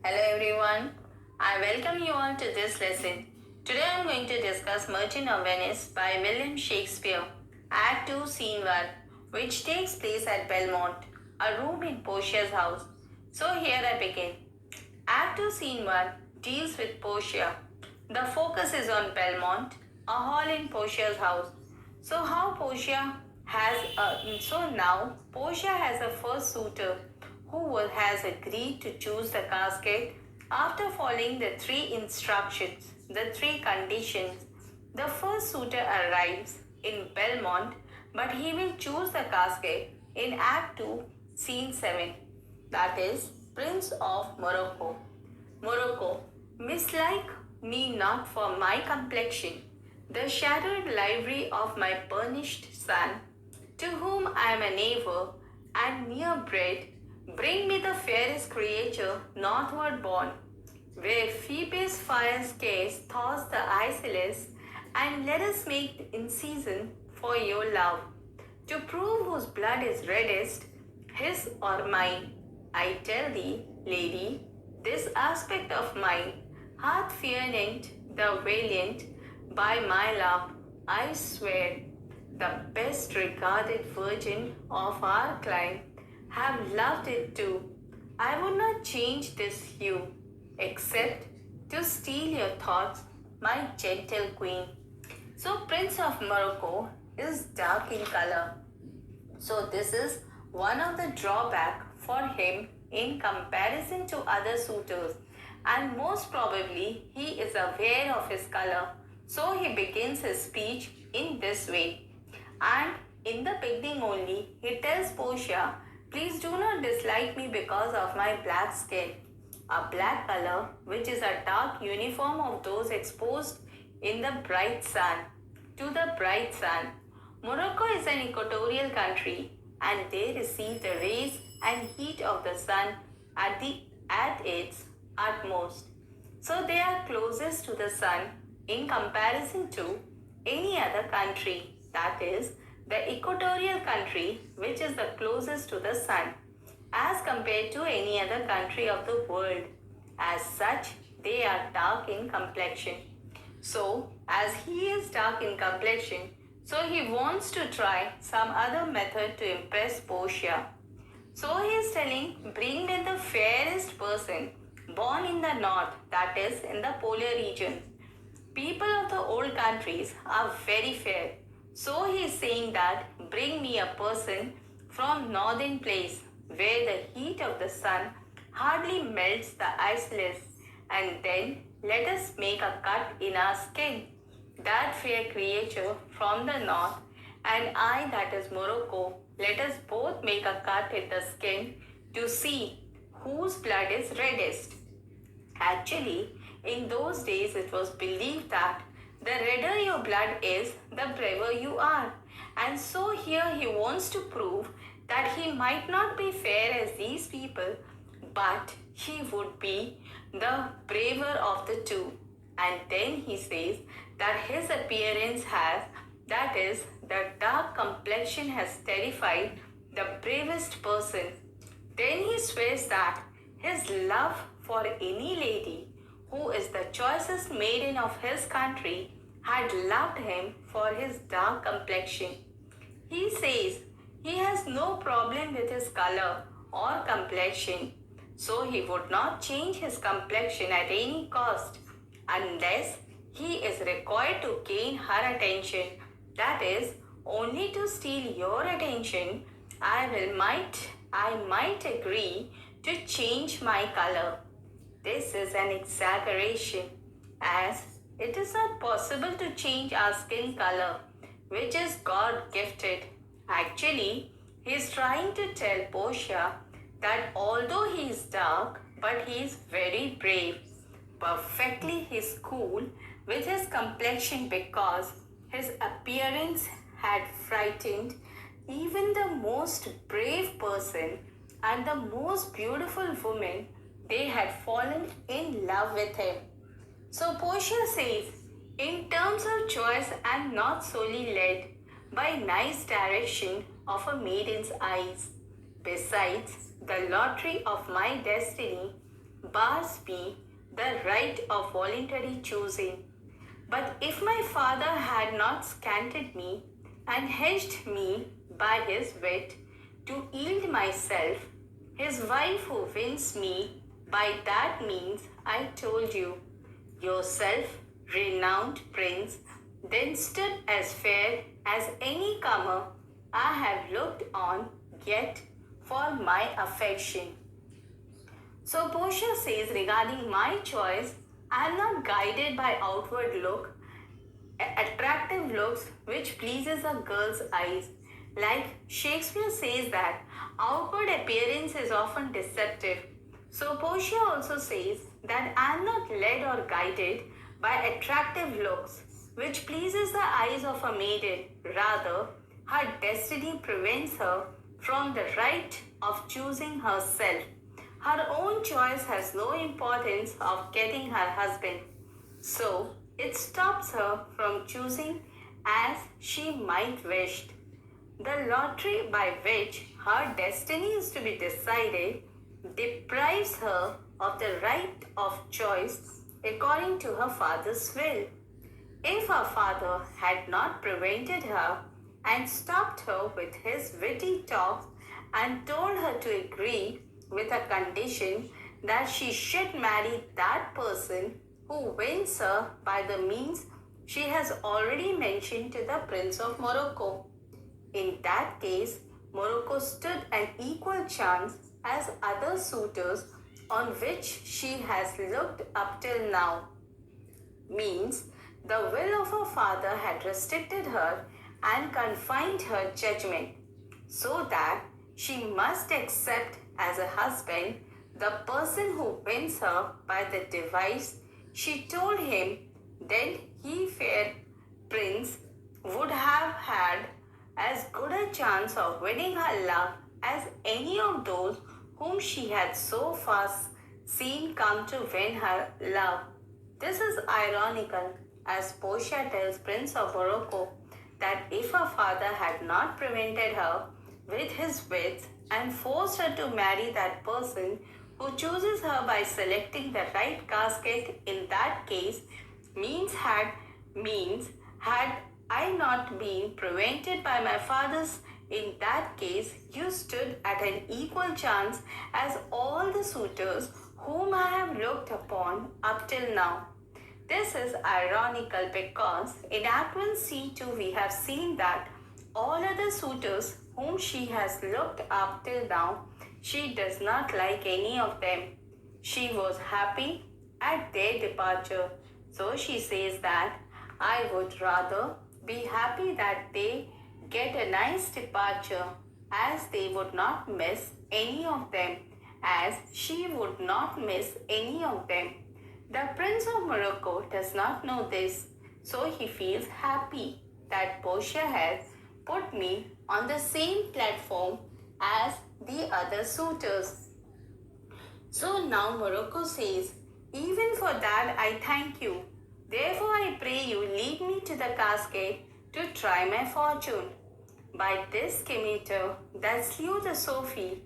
Hello everyone, I welcome you all to this lesson. Today I am going to discuss Merchant of Venice by William Shakespeare, Act 2, Scene 1, which takes place at Belmont, a room in Portia's house. So here I begin. Act 2, Scene 1 deals with Portia. The focus is on Belmont, a hall in Portia's house. So now Portia has a first suitor who has agreed to choose the casket after following the three conditions. The first suitor arrives in Belmont, but he will choose the casket in Act 2, Scene 7, that is, Prince of Morocco. Morocco, mislike me not for my complexion, the shattered livery of my burnished son, to whom I am a neighbor and near bred. Bring me the fairest creature northward born, where Phoebus fire scarce thaws the Iceless, and let us make in season for your love, to prove whose blood is reddest, his or mine. I tell thee, lady, this aspect of mine hath fearnent the valiant, by my love, I swear, the best regarded virgin of our clime, have loved it too. I would not change this hue, except to steal your thoughts, my gentle queen. So Prince of Morocco is dark in color. So this is one of the drawback for him in comparison to other suitors, and most probably he is aware of his color. So he begins his speech in this way. And in the beginning only, he tells Portia, please do not dislike me because of my black skin. A black color, which is a dark uniform of those exposed in the bright sun. To the bright sun. Morocco is an equatorial country, and they receive the rays and heat of the sun at its utmost. So they are closest to the sun in comparison to any other country, that is, the equatorial country which is the closest to the sun as compared to any other country of the world. As such, they are dark in complexion. So, as he is dark in complexion, so he wants to try some other method to impress Portia. So he is telling, bring me the fairest person born in the north, that is, in the polar regions. People of the old countries are very fair. So he is saying that bring me a person from northern place where the heat of the sun hardly melts the iceless, and then let us make a cut in our skin. That fair creature from the north and I, that is Morocco, let us both make a cut in the skin to see whose blood is reddest. Actually, in those days it was believed that the redder your blood is, the braver you are. And so here he wants to prove that he might not be fair as these people, but he would be the braver of the two. And then he says that his appearance has, that is, the dark complexion has terrified the bravest person. Then he swears that his love for any lady who is the choicest maiden of his country, had loved him for his dark complexion. He says he has no problem with his color or complexion, so he would not change his complexion at any cost, unless he is required to gain her attention, that is, only to steal your attention. I might agree to change my color. This is an exaggeration, as it is not possible to change our skin color, which is God gifted. Actually, he is trying to tell Portia that although he is dark, but he is very brave. Perfectly he is cool with his complexion because his appearance had frightened even the most brave person and the most beautiful woman. They had fallen in love with him. So Portia says, in terms of choice, I am not solely led by nice direction of a maiden's eyes. Besides, the lottery of my destiny bars me the right of voluntary choosing. But if my father had not scanted me and hedged me by his wit to yield myself, his wife who wins me by that means, I told you, yourself, renowned prince, then stood as fair as any comer I have looked on yet for my affection. So Portia says regarding my choice, I am not guided by outward look, attractive looks which pleases a girl's eyes. Like Shakespeare says that outward appearance is often deceptive. So Portia also says that I am not led or guided by attractive looks which pleases the eyes of a maiden. Rather, her destiny prevents her from the right of choosing herself. Her own choice has no importance of getting her husband. So, it stops her from choosing as she might wish. The lottery by which her destiny is to be decided deprives her of the right of choice according to her father's will. If her father had not prevented her and stopped her with his witty talks and told her to agree with a condition that she should marry that person who wins her by the means she has already mentioned to the Prince of Morocco. In that case, Morocco stood an equal chance as other suitors on which she has looked up till now. Means the will of her father had restricted her and confined her judgment, so that she must accept as a husband the person who wins her by the device she told him. Then he, fair prince, would have had as good a chance of winning her love as any of those whom she had so far seen come to win her love. This is ironical, as Portia tells Prince of Morocco that if her father had not prevented her with his wits and forced her to marry that person who chooses her by selecting the right casket, in that case, had I not been prevented by my father's, in that case, you stood at an equal chance as all the suitors whom I have looked upon up till now. This is ironical because in Act 1 Scene 2 we have seen that all other suitors whom she has looked up till now, she does not like any of them. She was happy at their departure. So she says that I would rather be happy that they get a nice departure, as they would not miss any of them, as she would not miss any of them. The Prince of Morocco does not know this, so he feels happy that Portia has put me on the same platform as the other suitors. So now Morocco says, even for that I thank you. Therefore I pray you lead me to the casket to try my fortune. By this scimitar that slew the Sophie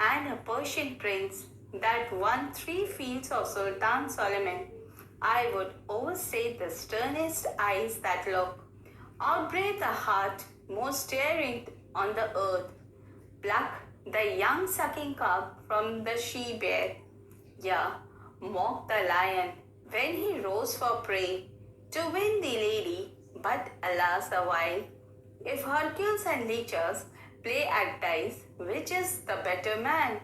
and a Persian prince that won 3 fields of Sultan Solomon, I would overstay the sternest eyes that look, outbrave the heart most daring on the earth, pluck the young sucking cub from the she-bear, yeah, mock the lion when he rose for prey, to win the lady. But alas the while, if Hercules and Lichas play at dice, which is the better man,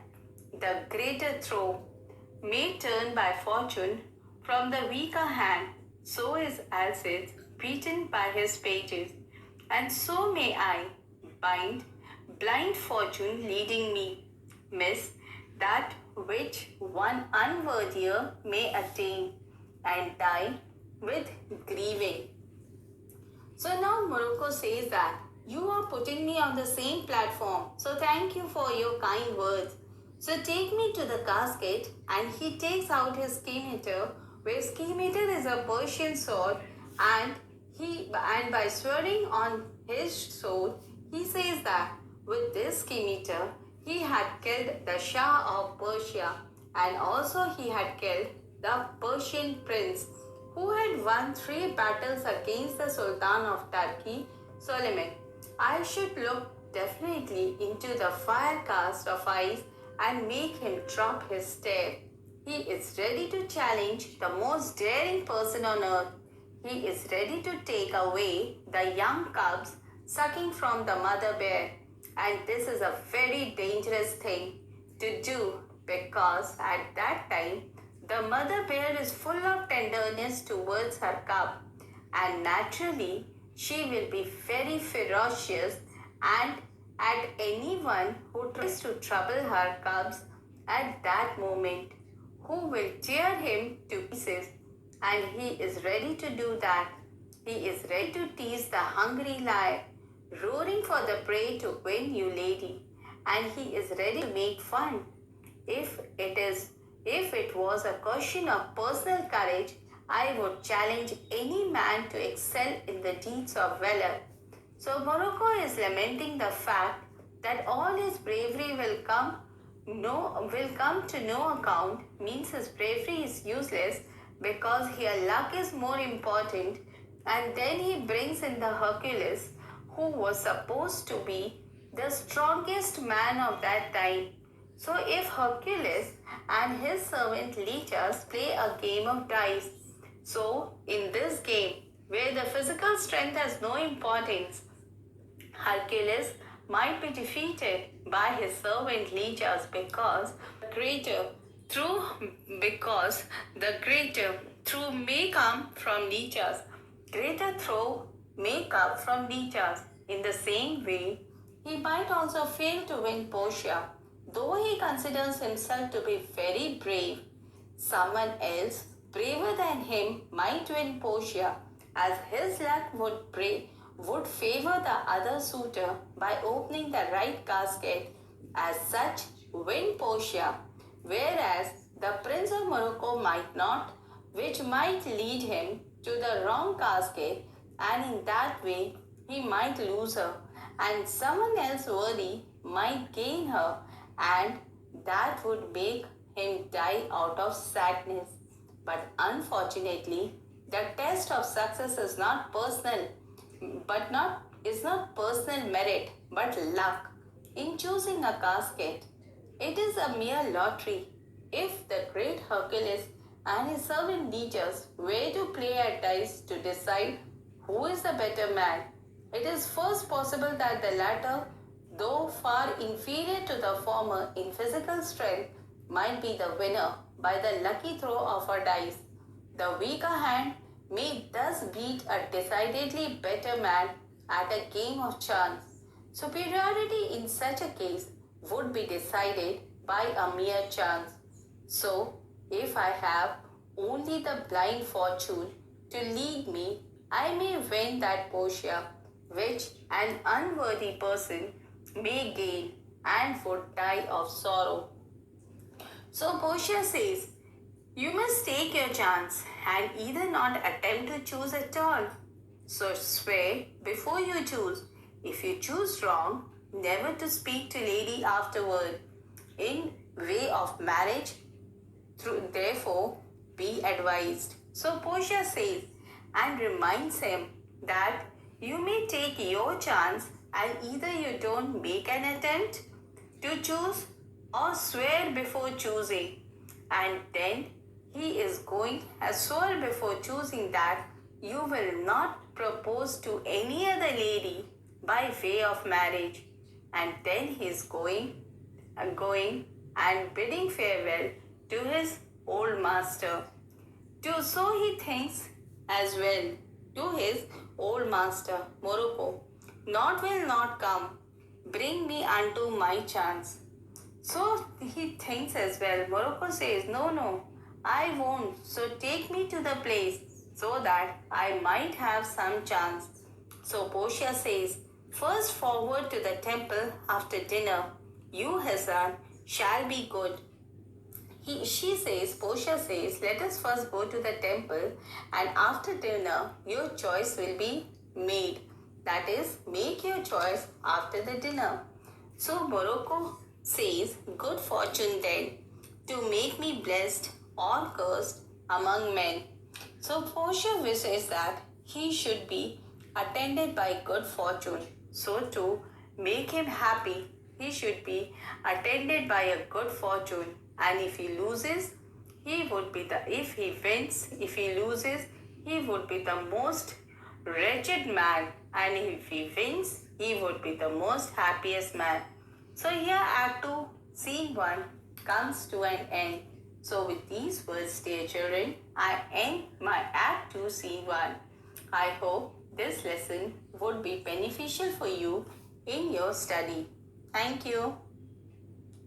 the greater throw may turn by fortune from the weaker hand, so is Alcide beaten by his pages, and so may I bind blind fortune leading me, miss that which one unworthier may attain, and die with grieving. So now Morocco says that you are putting me on the same platform, so thank you for your kind words. So take me to the casket, and he takes out his scimitar, where scimitar is a Persian sword, and by swearing on his sword, he says that with this scimitar he had killed the Shah of Persia, and also he had killed the Persian prince who had won 3 battles against the Sultan of Turkey, Suleiman. I should look definitely into the fire cast of eyes and make him drop his stare. He is ready to challenge the most daring person on earth. He is ready to take away the young cubs sucking from the mother bear. And this is a very dangerous thing to do because at that time the mother bear is full of tenderness towards her cub, and naturally she will be very ferocious and at anyone who tries to trouble her cubs at that moment, who will tear him to pieces, and he is ready to do that. He is ready to tease the hungry lion, roaring for the prey to win you, lady, and he is ready to make fun. If it was a question of personal courage, I would challenge any man to excel in the deeds of valor. So Morocco is lamenting the fact that all his bravery will come to no account, means his bravery is useless because here luck is more important, and then he brings in the Hercules who was supposed to be the strongest man of that time. So if Hercules and his servant leeches play a game of dice, so in this game where the physical strength has no importance, Hercules might be defeated by his servant leeches because the greater through may come from leeches. Greater throw may come from leeches. In the same way, he might also fail to win Portia. Though he considers himself to be very brave, someone else braver than him might win Portia, as his luck would favor the other suitor by opening the right casket, as such win Portia, whereas the Prince of Morocco might not, which might lead him to the wrong casket, and in that way he might lose her, and someone else worthy might gain her, and that would make him die out of sadness. But unfortunately, the test of success is not personal merit, but luck. In choosing a casket, it is a mere lottery. If the great Hercules and his servant leeches were to play at dice to decide who is the better man, it is first possible that the latter, though far inferior to the former in physical strength, might be the winner by the lucky throw of a dice. The weaker hand may thus beat a decidedly better man at a game of chance. Superiority in such a case would be decided by a mere chance. So, if I have only the blind fortune to lead me, I may win that Portia, which an unworthy person may gain and would die of sorrow. So Portia says, you must take your chance and either not attempt to choose at all. So swear before you choose. If you choose wrong, never to speak to lady afterward. In way of marriage, therefore be advised. So Portia says and reminds him that you may take your chance and either you don't make an attempt to choose or swear before choosing. And then he is going to swear before choosing that you will not propose to any other lady by way of marriage. And then he is going and bidding farewell to his old master. So he thinks as well to his old master, Morocco, naught will not come, bring me unto my chance. So he thinks as well. Morocco says, no, I won't. So take me to the place so that I might have some chance. So Portia says, first forward to the temple after dinner. You, Hassan, shall be good. Portia says, let us first go to the temple and after dinner your choice will be made. That is, make your choice after the dinner. So Morocco says, good fortune then. to make me blessed or cursed among men. So Portia wishes that he should be attended by good fortune. So to make him happy, he should be attended by a good fortune. And if he loses, if he loses, he would be the most wretched man. And if he wins, he would be the most happiest man. So here Act 2, Scene 1 comes to an end. So with these words, dear children, I end my Act 2, Scene 1. I hope this lesson would be beneficial for you in your study. Thank you.